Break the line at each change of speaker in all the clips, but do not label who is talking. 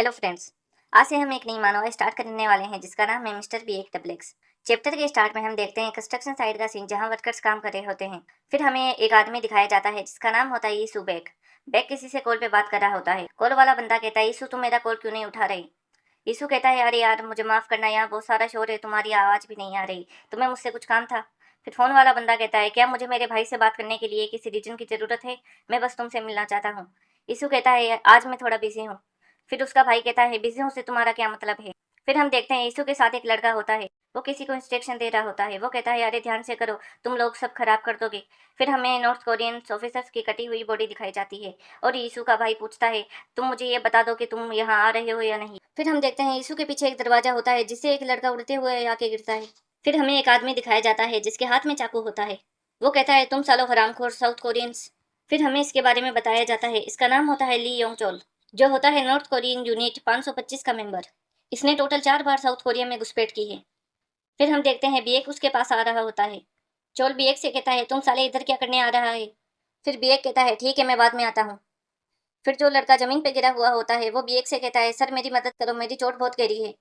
Hello friends. आज से हम एक नई मानव स्टार्ट करने वाले हैं जिसका नाम है मिस्टर बी एक डबल एक्स। चैप्टर के स्टार्ट में हम देखते हैं कंस्ट्रक्शन साइट का सीन जहां वर्कर्स काम कर रहे होते हैं। फिर हमें एक आदमी दिखाया जाता है जिसका नाम होता है यीशु बैग। बैग किसी से कॉल पे बात कर रहा होता है। कॉल वाला बंदा कहता है यीशु तुम मेरा कॉल क्यों नहीं उठा रही। यीशु कहता है अरे यार मुझे माफ करना, यहाँ बहुत सारा शोर है, तुम्हारी आवाज़ भी नहीं आ रही, तुम्हें मुझसे कुछ काम था। फिर फोन वाला बंदा कहता है क्या मुझे मेरे भाई से बात करने के लिए किसी रीजन की ज़रूरत है, मैं बस तुमसे मिलना चाहता हूँ। यीशु कहता है आज मैं थोड़ा बिजी हूँ। फिर उसका भाई कहता है बिजी हूँ से तुम्हारा क्या मतलब है। फिर हम देखते हैं यीशु के साथ एक लड़का होता है। वो किसी को इंस्ट्रक्शन दे रहा होता है। वो कहता है अरे ध्यान से करो, तुम लोग सब खराब कर दोगे। फिर हमें नॉर्थ कोरियन ऑफिसर्स की कटी हुई बॉडी दिखाई जाती है और यीशु का भाई पूछता है तुम मुझे ये बता दो कि तुम यहाँ आ रहे हो या नहीं। फिर हम देखते हैं यीशु के पीछे एक दरवाजा होता है जिससे एक लड़का उड़ते हुए आके गिरता है। फिर हमें एक आदमी दिखाया जाता है जिसके हाथ में चाकू होता है। वो कहता है तुम सालो हरामखोर साउथ कोरियंस। फिर हमें इसके बारे में बताया जाता है इसका नाम होता है ली योंग चोल, जो होता है नॉर्थ कोरियन यूनिट 525 का मेंबर। इसने टोटल 4 बार साउथ कोरिया में घुसपैठ की है। फिर हम देखते हैं बीएक उसके पास आ रहा होता है। चोल बीएक से कहता है तुम साले इधर क्या करने आ रहा है। फिर बीएक कहता है ठीक है मैं बाद में आता हूँ। फिर जो लड़का जमीन पे गिरा हुआ होता है वो बीएक से कहता है सर मेरी मदद करो, मेरी चोट बहुत गहरी है।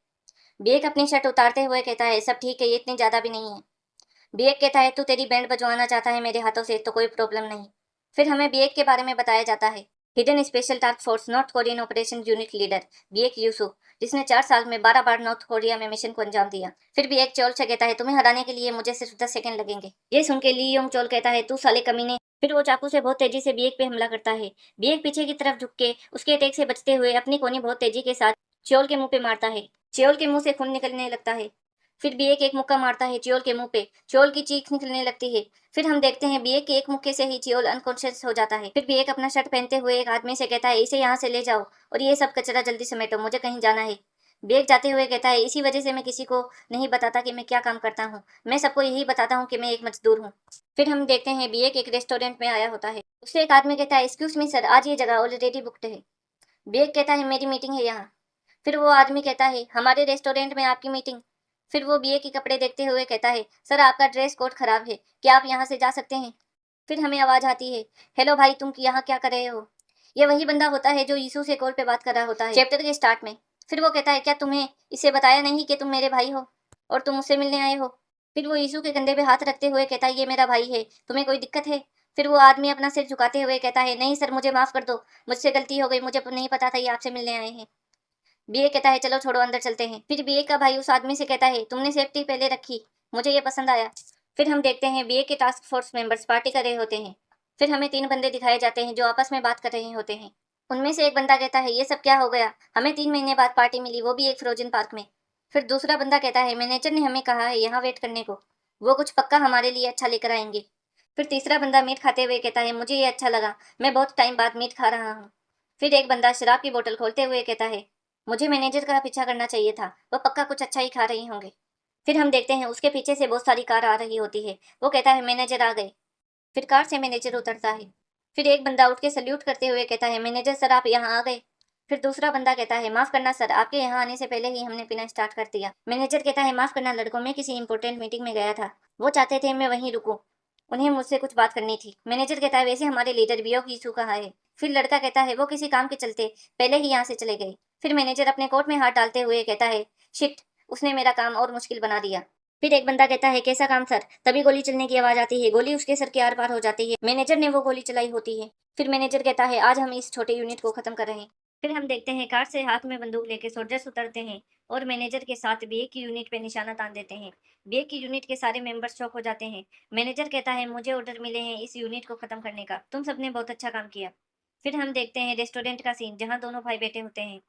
बीएक अपनी शर्ट उतारते हुए कहता है सब ठीक है, ये इतनी ज्यादा भी नहीं है। बीएक कहता है तू तेरी बैंड बजवाना चाहता है मेरे हाथों से तो कोई प्रॉब्लम नहीं। फिर हमें बीएक के बारे में बताया जाता है। Hidden special task force North Korean operation unit leader Baek Yusu, जिसने 4 साल में 12 बार नॉर्थ कोरिया में मिशन को अंजाम दिया। फिर बीएक चोल से कहता है तुम्हें हराने के लिए मुझे सिर्फ 10 सेकंड लगेंगे। ये सुन के ली योंग चोल कहता है तू साले कमीने। फिर वो चाकू से बहुत तेजी से बीएक पे हमला करता है। बीएक पीछे की तरफ झुक के उसके अटैक से बचते हुए अपनी कोनी बहुत तेजी के साथ चोल के मुंह पे मारता है। चोल के मुंह से खून निकलने लगता है। फिर बीएक एक मुक्का मारता है च्योल के मुंह पे। च्योल की चीख निकलने लगती है। फिर हम देखते हैं बीएक के एक मुक्के से ही च्योल अनकॉन्शियस हो जाता है। फिर बीएक अपना शर्ट पहनते हुए एक आदमी से कहता है इसे यहाँ से ले जाओ और ये सब कचरा जल्दी समेटो, मुझे कहीं जाना है। बीएक जाते हुए कहता है इसी वजह से मैं किसी को नहीं बताता कि मैं क्या काम करता हूँ, मैं सबको यही बताता हूँ कि मैं एक मजदूर हूँ। फिर हम देखते हैं बीएक एक रेस्टोरेंट में आया होता है। उससे एक आदमी कहता है एक्सक्यूज मी सर, आज ये जगह ऑलरेडी बुकड है। बीएक कहता है मेरी मीटिंग है यहाँ। फिर वो आदमी कहता है हमारे रेस्टोरेंट में आपकी मीटिंग। फिर वो बीए के कपड़े देखते हुए कहता है सर आपका ड्रेस कोड खराब है, क्या आप यहाँ से जा सकते हैं। फिर हमें आवाज आती है हेलो भाई तुम यहाँ क्या कर रहे हो। ये वही बंदा होता है जो यीशु से कॉल पे बात कर रहा होता है चैप्टर के स्टार्ट में। फिर वो कहता है क्या तुम्हें इसे बताया नहीं कि तुम मेरे भाई हो और तुम मुझसे मिलने आए हो। फिर वो यीशु के कंधे पे हाथ रखते हुए कहता है ये मेरा भाई है, तुम्हें कोई दिक्कत है। फिर वो आदमी अपना सिर झुकाते हुए कहता है नहीं सर मुझे माफ कर दो, मुझसे गलती हो गई, मुझे नहीं पता था ये आपसे मिलने आए हैं। बीए कहता है चलो छोड़ो अंदर चलते हैं। फिर बीए का भाई उस आदमी से कहता है तुमने सेफ्टी पहले रखी, मुझे ये पसंद आया। फिर हम देखते हैं बीए के टास्क फोर्स मेंबर्स पार्टी कर रहे होते हैं। फिर हमें 3 बंदे दिखाए जाते हैं जो आपस में बात कर रहे होते हैं। उनमें से एक बंदा कहता है ये सब क्या हो गया, हमें 3 महीने बाद पार्टी मिली, वो भी एक फ्रोजन पार्क में। फिर दूसरा बंदा कहता है मैनेजर ने हमें कहा है यहाँ वेट करने को, वो कुछ पक्का हमारे लिए अच्छा लेकर आएंगे। फिर तीसरा बंदा मीट खाते हुए कहता है मुझे ये अच्छा लगा, मैं बहुत टाइम बाद मीट खा रहा हूँ। फिर एक बंदा शराब की बोतल खोलते हुए कहता है मुझे मैनेजर का पीछा करना चाहिए था, वो पक्का कुछ अच्छा ही खा रही होंगे। फिर हम देखते हैं उसके पीछे से बहुत सारी कार आ रही होती है। वो कहता है मैनेजर आ गए। फिर कार से मैनेजर उतरता है। फिर एक बंदा उठ के सल्यूट करते हुए कहता है मैनेजर सर आप यहाँ आ गए। फिर दूसरा बंदा कहता है माफ करना सर, आपके यहाँ आने से पहले ही हमने पीना स्टार्ट कर दिया। मैनेजर कहता है माफ करना लड़कों, मैं किसी इंपॉर्टेंट मीटिंग में गया था, वो चाहते थे मैं वहीं रुकूं, उन्हें मुझसे कुछ बात करनी थी। मैनेजर कहता है वैसे हमारे लीडर बियो कीसू कहाँ है। फिर लड़का कहता है वो किसी काम के चलते पहले ही यहाँ से चले गए। फिर मैनेजर अपने कोट में हाथ डालते हुए कहता है शिट, उसने मेरा काम और मुश्किल बना दिया। फिर एक बंदा कहता है कैसा काम सर, तभी गोली चलने की आवाज आती है, गोली उसके सर के आर पार हो जाती है, मैनेजर ने वो गोली चलाई होती है। फिर मैनेजर कहता है आज हम इस छोटे यूनिट को खत्म कर रहे हैं। फिर हम देखते हैं कार से हाथ में बंदूक लेके सोल्जर्स उतरते हैं और मैनेजर के साथ बीए की यूनिट पे निशाना तान देते हैं। बीए की यूनिट के सारे मेंबर्स शॉक हो जाते हैं। मैनेजर कहता है मुझे ऑर्डर मिले हैं इस यूनिट को खत्म करने का, तुम सबने बहुत अच्छा काम किया। फिर हम देखते हैं रेस्टोरेंट का सीन जहाँ दोनों भाई बैठे होते हैं।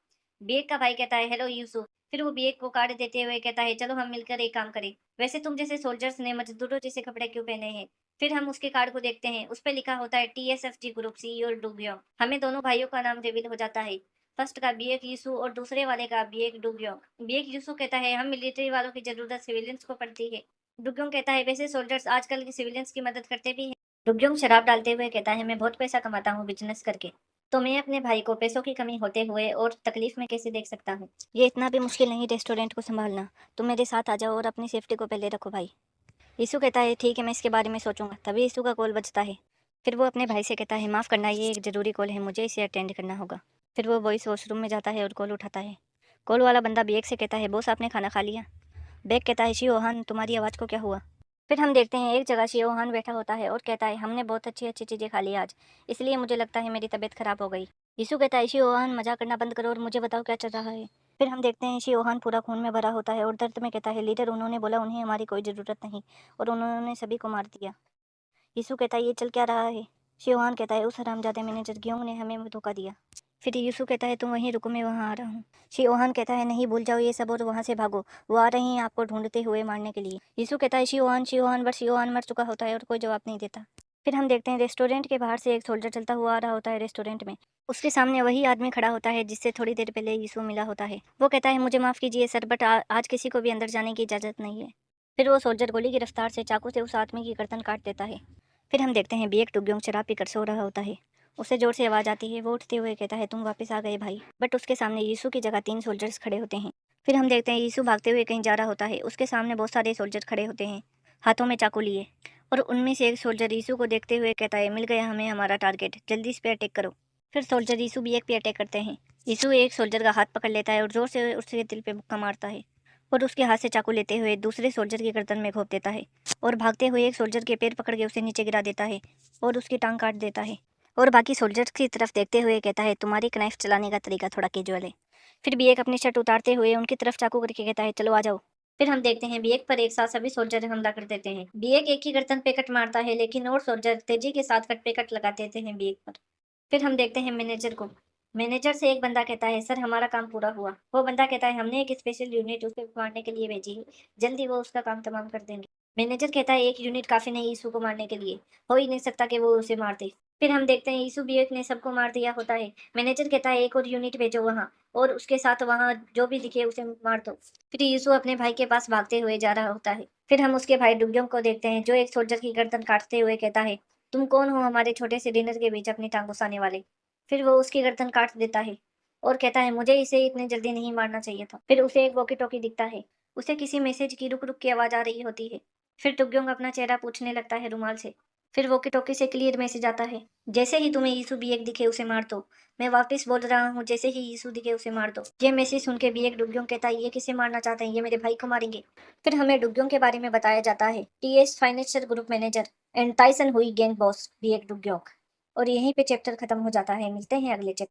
बीए का भाई कहता है हेलो यूसुफ। फिर वो बीए को कार्ड देते हुए कहता है चलो हम मिलकर एक काम करें, वैसे तुम जैसे सोल्जर्स ने मजदूरों जैसे कपड़े क्यों पहने हैं। फिर हम उसके कार्ड को देखते हैं, उस पर लिखा होता है TSFG ग्रुप सीईओ डूग्योंग। हमें दोनों भाइयों का नाम रिवील हो जाता है, फर्स्ट का बीएक यूसु और दूसरे वाले का बीएक डूग्योंग। बीएक यूसु कहता है हम मिलिट्री वालों की जरूरत सिविलियंस को पड़ती है। डुग्योंग कहता है वैसे सोल्जर्स आजकल के सिविलियंस की मदद करते भी हैं। डुग्योंग शराब डालते हुए कहता है मैं बहुत पैसा कमाता हूँ बिजनेस करके, तो मैं अपने भाई को पैसों की कमी होते हुए और तकलीफ में कैसे देख सकता हूँ। ये इतना भी मुश्किल नहीं रेस्टोरेंट को संभालना, तुम मेरे साथ आ जाओ और अपनी सेफ्टी को पहले रखो भाई। यीशु कहता है ठीक है मैं इसके बारे में सोचूंगा। तभी यीशु का कॉल बजता है। फिर वो अपने भाई से कहता है माफ़ करना, ये एक ज़रूरी कॉल है, मुझे इसे अटेंड करना होगा। फिर वो वॉइस वॉशरूम में जाता है और कॉल उठाता है। कॉल वाला बंदा बेग से कहता है, बॉस आपने खाना खा लिया? बेग कहता है, शिओहान तुम्हारी आवाज़ को क्या हुआ? फिर हम देखते हैं एक जगह शिओहान बैठा होता है और कहता है, हमने बहुत अच्छी अच्छी चीज़ें खा ली आज, इसलिए मुझे लगता है मेरी तबीयत खराब हो गई। यीशु कहता है, शिओहान मजाक करना बंद करो और मुझे बताओ क्या चल रहा है। फिर हम देखते हैं शिओहान पूरा खून में भरा होता है और दर्द में कहता है, लीडर उन्होंने बोला उन्हें हमारी कोई ज़रूरत नहीं और उन्होंने सभी को मार दिया। यीशु कहता है, ये चल क्या रहा है? शिओहान कहता है, उस हरामजादे मैनेजर ग्योंग ने हमें धोखा दिया। फिर यीशु कहता है, तुम वहीं रुको, मैं वहाँ आ रहा हूँ। शिओहान कहता है, नहीं भूल जाओ ये सब और वहाँ से भागो, वो आ रही हैं आपको ढूंढते हुए मारने के लिए। यीशु कहता है, शिओहान शिओहान, बट शिओहान मर चुका होता है और कोई जवाब नहीं देता। फिर हम देखते हैं रेस्टोरेंट के बाहर से एक सोल्जर चलता हुआ आ रहा होता है रेस्टोरेंट में। उसके सामने वही आदमी खड़ा होता है जिससे थोड़ी देर पहले यीशु मिला होता है। वो कहता है, मुझे माफ़ कीजिए सर, बट आज किसी को भी अंदर जाने की इजाज़त नहीं है। फिर वो सोल्जर गोली की रफ्तार से चाकू से उस आदमी की गर्दन काट देता है। फिर हम देखते हैं बिएक टुग्योंग शराब पीकर सो रहा होता है। उसे जोर से आवाज़ आती है, वो उठते हुए कहता है, तुम वापस आ गए भाई। बट उसके सामने यीशु की जगह 3 सोल्जर्स खड़े होते हैं। फिर हम देखते हैं यीशु भागते हुए कहीं जा रहा होता है। उसके सामने बहुत सारे सोल्जर खड़े होते हैं, हाथों में चाकू लिए। और उनमें से एक सोल्जर यीशु को देखते हुए कहता है, मिल गया हमें हमारा टारगेट, जल्दी इस पे अटैक करो। फिर सोल्जर यीशु बिएक पे अटैक करते हैं। यीशु एक सोल्जर का हाथ पकड़ लेता है और जोर से उसके दिल पे मुक्का मारता है और उसके हाथ से चाकू लेते हुए दूसरे सोल्जर की गर्दन में घोंप देता है और भागते हुए एक सोल्जर के पैर पकड़ के उसे नीचे गिरा देता है और उसकी टांग काट देता है और बाकी सोल्जर्स की तरफ देखते हुए कहता है, तुम्हारी नाइफ चलाने का तरीका थोड़ा कैजुअल है। फिर बिएक अपनी शर्ट उतारते हुए उनकी तरफ चाकू करके कहता है, चलो आ जाओ। फिर हम देखते हैं बिएक पर एक साथ सभी सोल्जर हमला कर देते हैं। बिएक एक ही गर्दन पे कट मारता है लेकिन और सोल्जर तेजी के साथ कट पे कट लगा देते हैं बिएक पर। फिर हम देखते हैं मैनेजर को। मैनेजर से एक बंदा कहता है, सर हमारा काम पूरा हुआ। वो बंदा कहता है, हमने एक स्पेशल यूनिट उसे मारने के लिए भेजी है, जल्दी वो उसका काम तमाम कर देंगे। मैनेजर कहता है, एक यूनिट काफी नहीं यीशु को मारने के लिए, हो ही नहीं सकता कि वो उसे मार दे। फिर हम देखते हैं यीशु बिएक ने सबको मार दिया होता है। मैनेजर कहता है, एक और यूनिट भेजो वहाँ और उसके साथ वहाँ जो भी दिखे उसे मार दो। फिर यीशु अपने भाई के पास भागते हुए जा रहा होता है। फिर हम उसके भाई डुग्योंग को देखते हैं जो एक सोल्जर की गर्दन काटते हुए कहता है, तुम कौन हो हमारे छोटे से डिनर के बीच अपनी टांग घुसाने वाले। फिर वो उसकी गर्दन काट देता है और कहता है, मुझे इसे इतनी जल्दी नहीं मारना चाहिए था। फिर उसे एक वॉकी टॉकी दिखता है। उसे किसी मैसेज की रुक रुक की आवाज़ आ रही होती है। फिर टुग्योंग अपना चेहरा पूछने लगता है रुमाल से। फिर वॉकी टॉकी से क्लियर मैसेज आता है, जैसे ही तुम्हें यीशु बिएक दिखे उसे मार दो। मैं वापस बोल रहा हूँ, जैसे ही यीशु दिखे उसे मार दो। ये मैसेज सुन के बिएक डुग्योंग कहता है, ये किसे मारना चाहते हैं, ये मेरे भाई को मारेंगे। फिर हमें डुग्योंग के बारे में बताया जाता है, TS financial group manager and Tyson हुई गैंग बॉस बिएक डुग्योंग। और यहीं पे चैप्टर खत्म हो जाता है। मिलते हैं अगले चैप्टर।